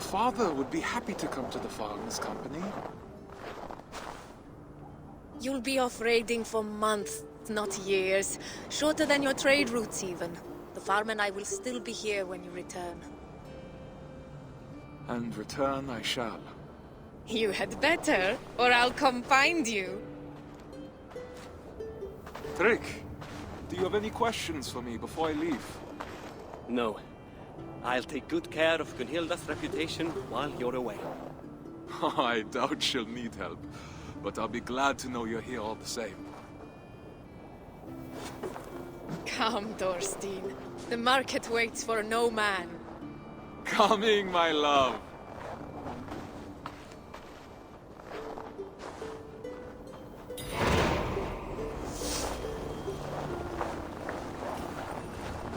father would be happy to come to the farm's company. You'll be off raiding for months, not years. Shorter than your trade routes even. The farm and I will still be here when you return. And return I shall. You had better, or I'll come find you. Trick, do you have any questions for me before I leave? No. I'll take good care of Gunhilda's reputation while you're away. I doubt she'll need help, but I'll be glad to know you're here all the same. Come, Thorstein. The market waits for no man. Coming, my love.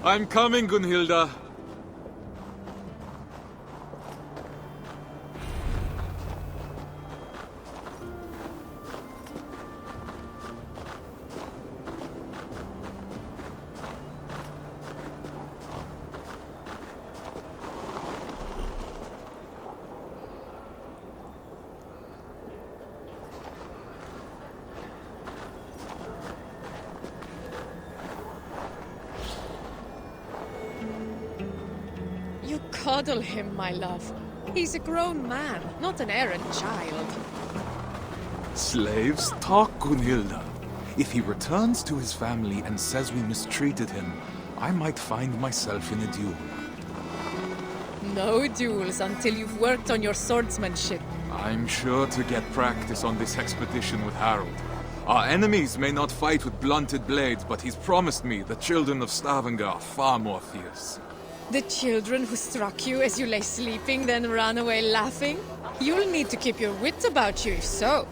I'm coming, Gunhilda. You coddle him, my love. He's a grown man, not an errant child. Slaves talk, Gunhilda. If he returns to his family and says we mistreated him, I might find myself in a duel. No duels until you've worked on your swordsmanship. I'm sure to get practice on this expedition with Harold. Our enemies may not fight with blunted blades, but he's promised me the children of Stavanger are far more fierce. The children who struck you as you lay sleeping, then ran away laughing? You'll need to keep your wits about you if so.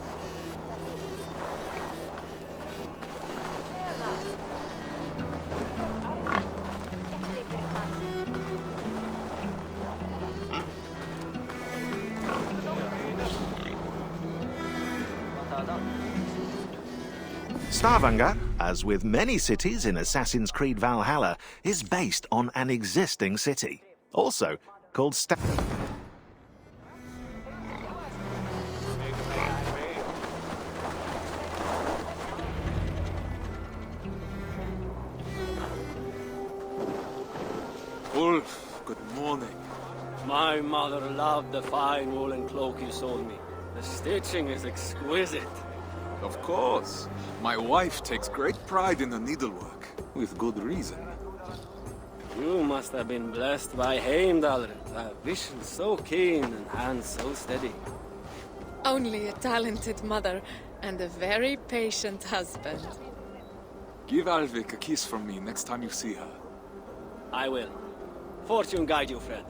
Stavanger, as with many cities in Assassin's Creed Valhalla, is based on an existing city, also called Ulf, good morning. My mother loved the fine woolen cloak you sold me. The stitching is exquisite. Of course. My wife takes great pride in the needlework, with good reason. You must have been blessed by Heimdall, a vision so keen and hands so steady. Only a talented mother and a very patient husband. Give Alvik a kiss from me next time you see her. I will. Fortune guide you, friend.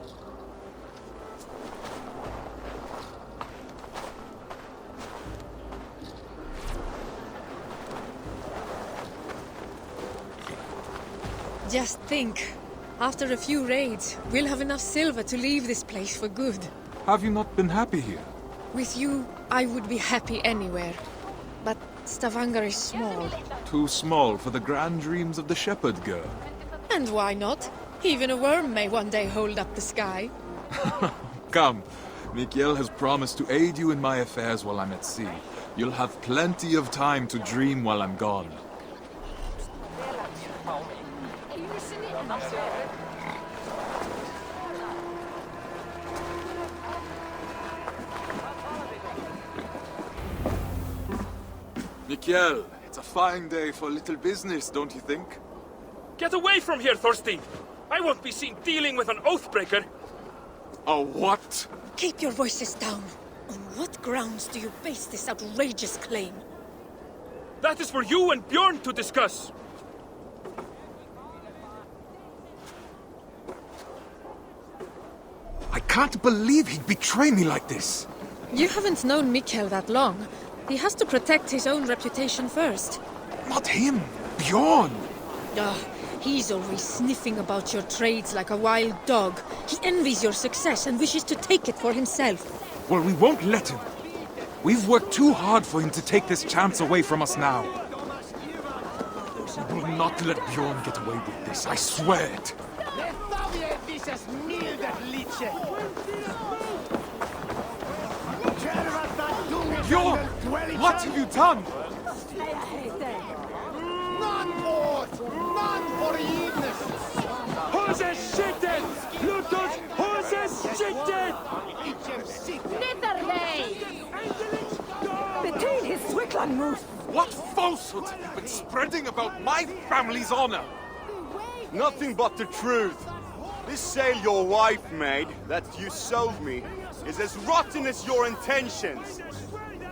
Just think. After a few raids, we'll have enough silver to leave this place for good. Have you not been happy here? With you, I would be happy anywhere. But Stavanger is small. Too small for the grand dreams of the shepherd girl. And why not? Even a worm may one day hold up the sky. Come, Mikhail has promised to aid you in my affairs while I'm at sea. You'll have plenty of time to dream while I'm gone. Mikhail, it's a fine day for little business, don't you think? Get away from here, Thorstein! I won't be seen dealing with an oathbreaker! A what? Keep your voices down. On what grounds do you base this outrageous claim? That is for you and Bjorn to discuss! I can't believe he'd betray me like this! You haven't known Mikhail that long. He has to protect his own reputation first. Not him! Bjorn! He's always sniffing about your trades like a wild dog. He envies your success and wishes to take it for himself. Well, we won't let him. We've worked too hard for him to take this chance away from us now. We will not let Bjorn get away with this, I swear it. What have you done? None more! None for eveness! Hose skitten! Lutos, hose skitten! Between his Swickland moose! What falsehoods have you been spreading about my family's honor? Nothing but the truth. This sail your wife made, that you sold me, is as rotten as your intentions.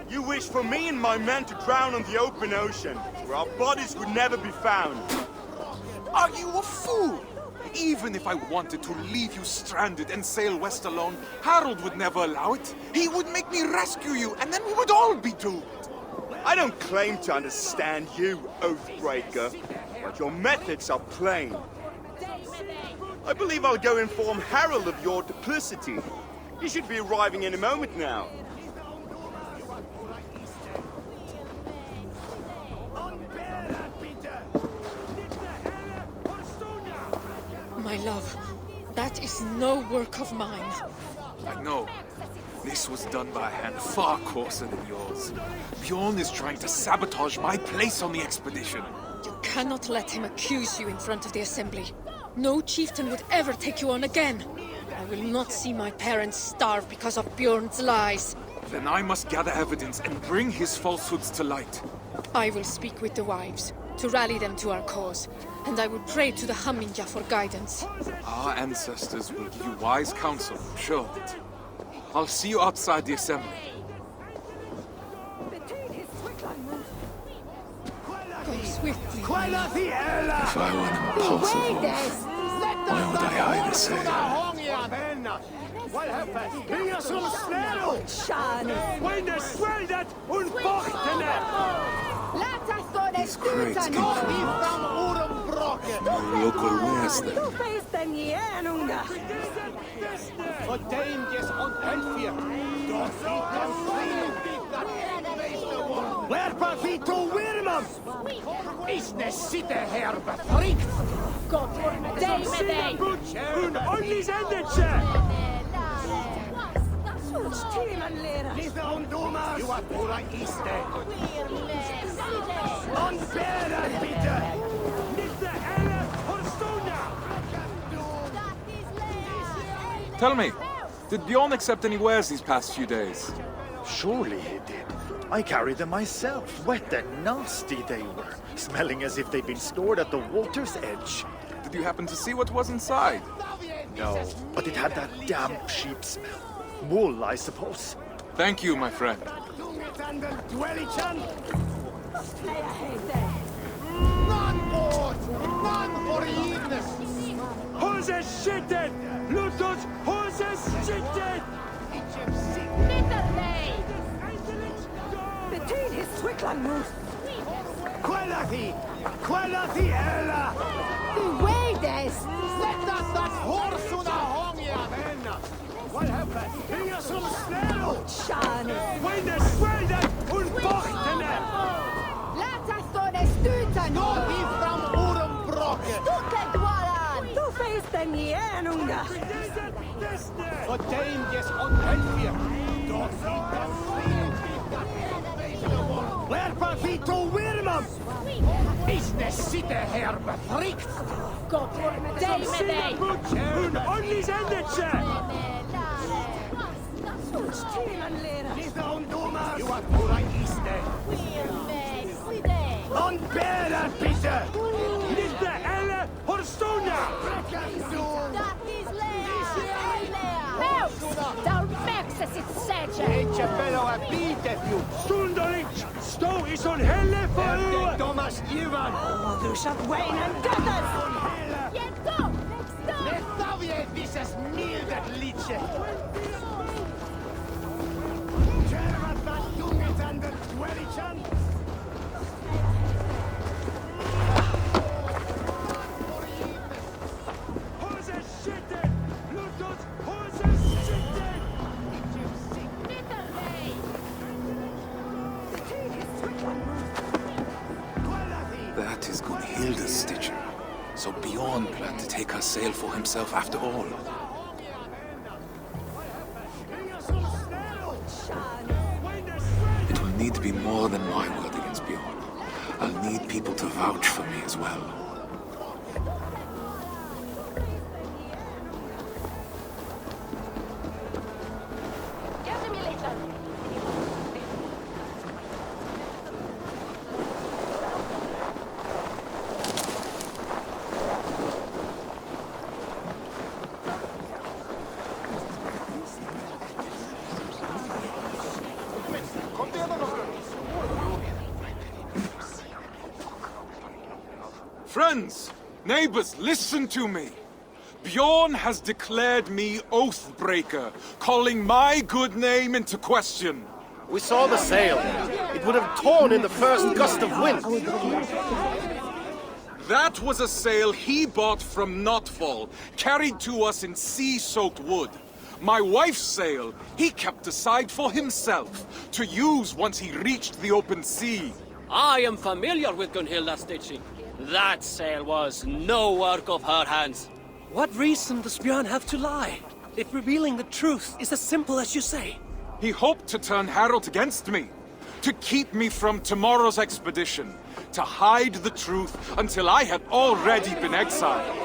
You wish for me and my men to drown on the open ocean, where our bodies would never be found. Are you a fool? Even if I wanted to leave you stranded and sail west alone, Harold would never allow it. He would make me rescue you, and then we would all be doomed. I don't claim to understand you, Oathbreaker, but your methods are plain. I believe I'll go inform Harold of your duplicity. He should be arriving any moment now. My love, that is no work of mine. I know. This was done by a hand far coarser than yours. Bjorn is trying to sabotage my place on the expedition. You cannot let him accuse you in front of the assembly. No chieftain would ever take you on again. I will not see my parents starve because of Bjorn's lies. Then I must gather evidence and bring his falsehoods to light. I will speak with the wives, to rally them to our cause, and I will pray to the Hamminja for guidance. Our ancestors will give you wise counsel, I'm sure of it. I'll see you outside the assembly. Go swiftly. If I were an impossible, why would I hide a sail? Meine Schweldet und Bochtene! These crates came from no local wares then. Werpa vito wirmam! Is ne sitte her befrikt? Und onlis endetje! Lite on doma! You are pura iste! On bära bitte! Lite helle Horstonia! Tell me, did Bjorn accept any wares these past few days? Surely he did. I carried them myself. Wet and nasty they were, smelling as if they'd been stored at the water's edge. Did you happen to see what was inside? No, but it had that damp sheep smell. Wool, I suppose. Thank you, my friend. None more! None for eveness! Hose skitten! Lutos, hose skitten! Between his Swickland moose! Quality Ella! Let us that horse on a hongia then! What happened? Here's some snail! Meine Schweldet und Bochtene! Go he from Urenbrocken! For dangers on Helfir! Don't eat them Werpa vito wirmam! Is ne sitte her befrikt? Und onlis endetje! Lite on doma! You are pura iste! On bära bitte! Lite helle Horstonia! Eentje pello a biite più! Stundolik! Sto is on helle for Thomas Ivan! Du shalt wane and death! Letavie visas mildet litse! Tervata tungetänder dwelichan! Hose skitten! Lutos, hose skitten! That is Gunhilda's stitcher. So Bjorn planned to take her sail for himself after all. It will need to be be more than my word against Bjorn. I'll need people to vouch for me as well. Friends, neighbors, listen to me. Bjorn has declared me Oathbreaker, calling my good name into question. We saw the sail. It would have torn in the first gust of wind. That was a sail he bought from Notfall, carried to us in sea-soaked wood. My wife's sail he kept aside for himself, to use once he reached the open sea. I am familiar with Gunhilda's stitching. That sail was no work of her hands. What reason does Bjorn have to lie? If revealing the truth is as simple as you say. He hoped to turn Harold against me, to keep me from tomorrow's expedition, to hide the truth until I had already been exiled.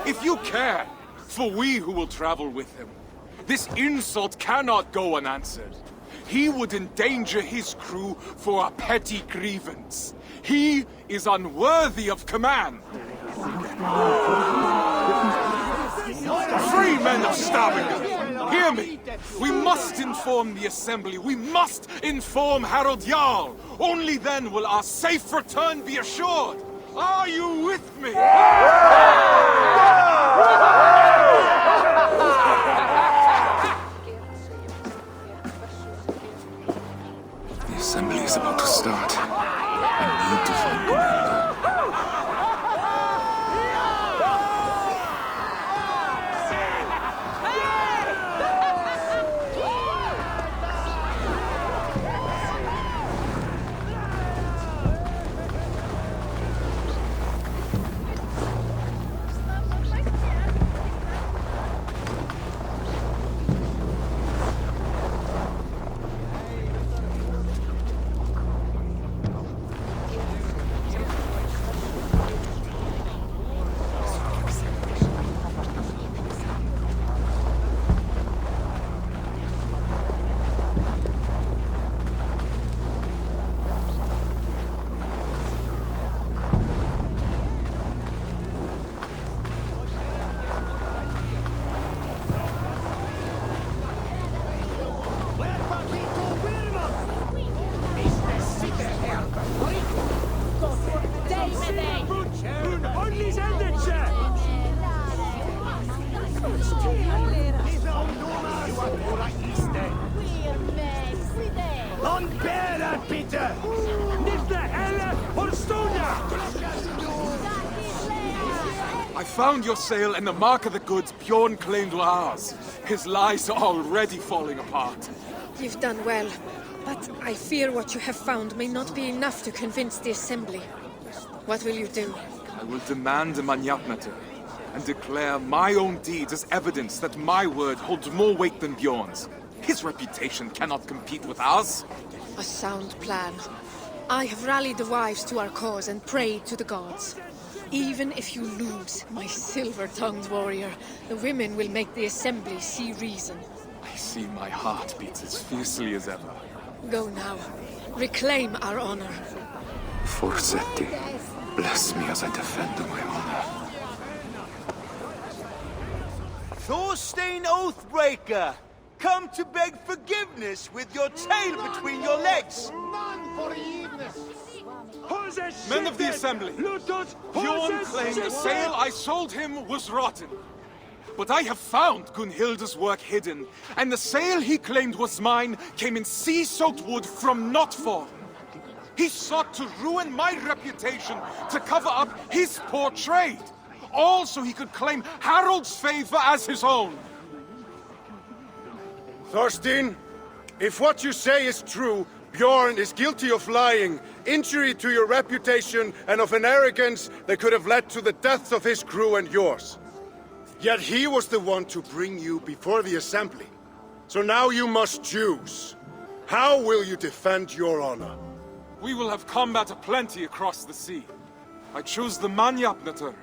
If you care for we who will travel with him, this insult cannot go unanswered. He would endanger his crew for a petty grievance. He is unworthy of command. Free men of Stavanger, hear me! We must inform the Assembly. We must inform Harald Jarl. Only then will our safe return be assured. Are you with me? The assembly is about to start. I need to find Gunhilda. I found your sail and the mark of the goods Bjorn claimed were ours. His lies are already falling apart. You've done well, but I fear what you have found may not be enough to convince the Assembly. What will you do? I will demand a Manyatnatur and declare my own deeds as evidence that my word holds more weight than Bjorn's. His reputation cannot compete with ours. A sound plan. I have rallied the wives to our cause and prayed to the gods. Even if you lose, my silver-tongued warrior, the women will make the Assembly see reason. I see my heart beats as fiercely as ever. Go now. Reclaim our honor. Forsetti, bless me as I defend my honor. Thorstein Oathbreaker! Come to beg forgiveness with your tail between your legs! Men of the Assembly, Bjorn claimed the sail I sold him was rotten. But I have found Gunhilda's work hidden, and the sail he claimed was mine came in sea-soaked wood from Notfall. He sought to ruin my reputation to cover up his poor trade, all so he could claim Harold's favor as his own. Thorstein, if what you say is true, Bjorn is guilty of lying, injury to your reputation, and of an arrogance that could have led to the deaths of his crew and yours. Yet he was the one to bring you before the Assembly. So now you must choose. How will you defend your honor? We will have combat aplenty across the sea. I choose the Manyapnatur.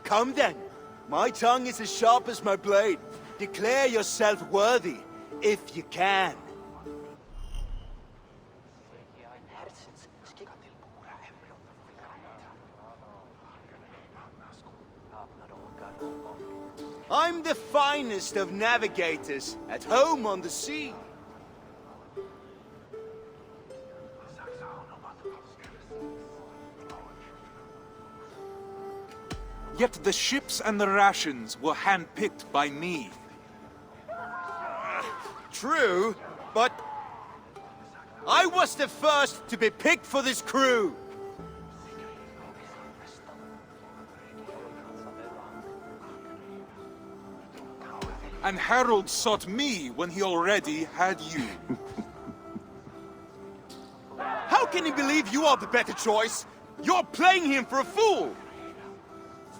Come then. My tongue is as sharp as my blade. Declare yourself worthy, if you can. I'm the finest of navigators, at home on the sea. Yet the ships and the rations were handpicked by me. True, but I was the first to be picked for this crew. And Harold sought me when he already had you. How can he believe you are the better choice? You're playing him for a fool.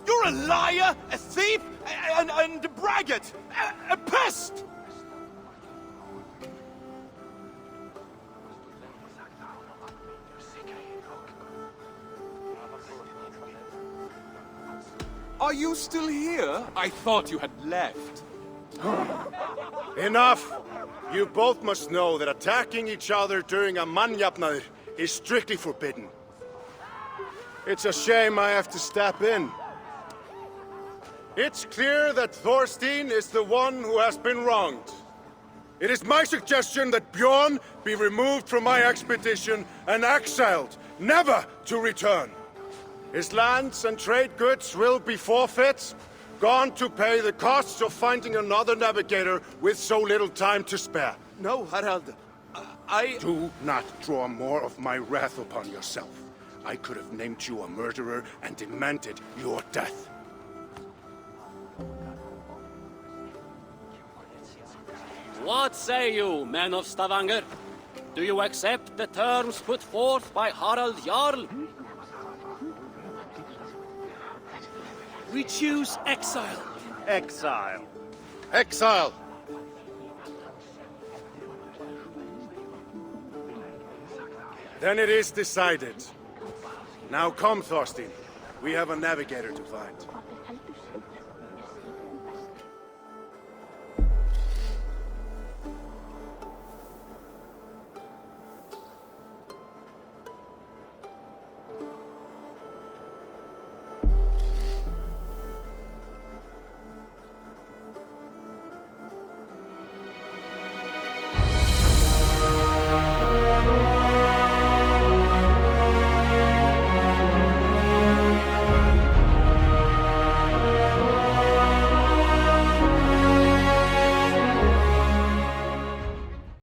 You're a liar, a thief, and a braggart, a pest! Are you still here? I thought you had left. Enough! You both must know that attacking each other during a Manyapnaður is strictly forbidden. It's a shame I have to step in. It's clear that Thorstein is the one who has been wronged. It is my suggestion that Bjorn be removed from my expedition and exiled, never to return. His lands and trade goods will be forfeit, gone to pay the costs of finding another navigator with so little time to spare. No, Harald. I... Do not draw more of my wrath upon yourself. I could have named you a murderer and demanded your death. What say you, men of Stavanger? Do you accept the terms put forth by Harald Jarl? We choose exile. Exile. Exile! Then it is decided. Now come, Thorstein. We have a navigator to find.